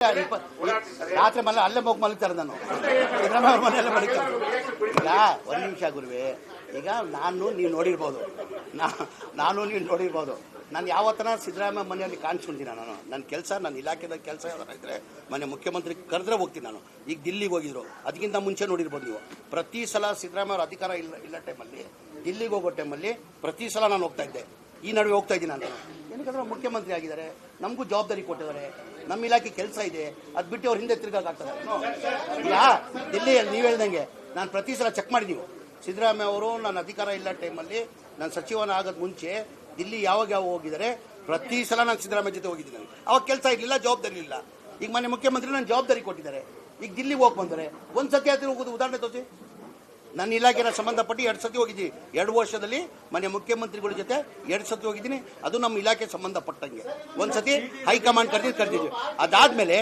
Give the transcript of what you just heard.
ರಾತ್ರಿ ಮನೆ ಅಲ್ಲೇ ಹೋಗಿ ಮಲಗ್ತಾರೆ. ನಾನು ಸಿದ್ದರಾಮಯ್ಯ ಅವ್ರ ಮನೆಯಲ್ಲೇ ಮಲಗ್ತಾರೆ. ಈಗ ಒಂದು ನಿಮಿಷ ಗುರುವೆ, ಈಗ ನೀವು ನೋಡಿರ್ಬೋದು, ನಾನು ನೀವು ನೋಡಿರ್ಬೋದು. ನಾನು ಯಾವತ್ತನ ಸಿದ್ದರಾಮಯ್ಯ ಮನೆಯಲ್ಲಿ ಕಾಣಿಸ್ಕೊಳ್ತೀನಿ. ನನ್ನ ಕೆಲಸ, ನನ್ನ ಇಲಾಖೆದ ಕೆಲಸ ಯಾವ್ದಾರ ಇದ್ರೆ ಮನೆ ಮುಖ್ಯಮಂತ್ರಿ ಕರೆದ್ರೆ ಹೋಗ್ತೀನಿ. ನಾನು ಈಗ ದಿಲ್ಲಿಗೆ ಹೋಗಿದ್ರು, ಅದಕ್ಕಿಂತ ಮುಂಚೆ ನೋಡಿರ್ಬೋದು ನೀವು. ಪ್ರತಿ ಸಲ ಸಿದ್ದರಾಮಯ್ಯ ಅವ್ರ ಅಧಿಕಾರ ಇಲ್ಲ ಟೈಮಲ್ಲಿ, ದಿಲ್ಲಿಗೆ ಹೋಗೋ ಟೈಮಲ್ಲಿ ಪ್ರತಿ ಸಲ ನಾನು ಹೋಗ್ತಾ ಇದ್ದೆ. ಈ ನಡುವೆ ಹೋಗ್ತಾ ಇದ್ದೀನಿ ನಾನು. ಏನಕ್ಕಂದ್ರೆ ಮುಖ್ಯಮಂತ್ರಿ ಆಗಿದ್ದಾರೆ, ನಮಗೂ ಜವಾಬ್ದಾರಿ ಕೊಟ್ಟಿದ್ದಾರೆ, ನಮ್ಮ ಇಲಾಖೆ ಕೆಲಸ ಇದೆ. ಅದು ಬಿಟ್ಟು ಅವ್ರ ಹಿಂದೆ ತಿರ್ಗಾಗ್ತದೆ. ಇಲ್ಲ ದಿಲ್ಲಿಯಲ್ಲಿ ನೀವು ಹೇಳ್ದಂಗೆ ನಾನು ಪ್ರತಿ ಸಲ ಚೆಕ್ ಮಾಡಿದೀವಿ. ಸಿದ್ದರಾಮಯ್ಯ ಅವರು ನನ್ನ ಅಧಿಕಾರ ಇಲ್ಲ ಟೈಮಲ್ಲಿ, ನಾನು ಸಚಿವನ ಆಗೋದು ಮುಂಚೆ ದಿಲ್ಲಿ ಯಾವಾಗ ಹೋಗಿದ್ದಾರೆ, ಪ್ರತಿ ಸಲ ನಾನು ಸಿದ್ದರಾಮಯ್ಯ ಜೊತೆ ಹೋಗಿದ್ದೀನಿ. ನನಗೆ ಅವಾಗ ಕೆಲಸ ಇರಲಿಲ್ಲ, ಜವಾಬ್ದಾರಿ ಇಲ್ಲ. ಈಗ ಮನೆ ಮುಖ್ಯಮಂತ್ರಿ ನಾನು ಜವಾಬ್ದಾರಿ ಕೊಟ್ಟಿದ್ದಾರೆ. ಈಗ ದಿಲ್ಲಿಗೆ ಹೋಗಿ ಬಂದರೆ ಒಂದು ಸತಿ ಆದರೂ ಹೋಗೋದು. ಉದಾಹರಣೆ ತೋರಿಸಿ, ನನ್ನ ಇಲಾಖೆನ ಸಂಬಂಧಪಟ್ಟು 2 ಸತಿ ಹೋಗಿದ್ದೀನಿ. 2 ವರ್ಷದಲ್ಲಿ ಮನೆ ಮುಖ್ಯಮಂತ್ರಿಗಳ ಜೊತೆ 2 ಸತಿ ಹೋಗಿದ್ದೀನಿ. ಅದು ನಮ್ಮ ಇಲಾಖೆ ಸಂಬಂಧಪಟ್ಟಂಗೆ. ಒಂದು ಸತಿ ಹೈಕಮಾಂಡ್ ಕರೆದಿದ್ವಿ. ಅದಾದ್ಮೇಲೆ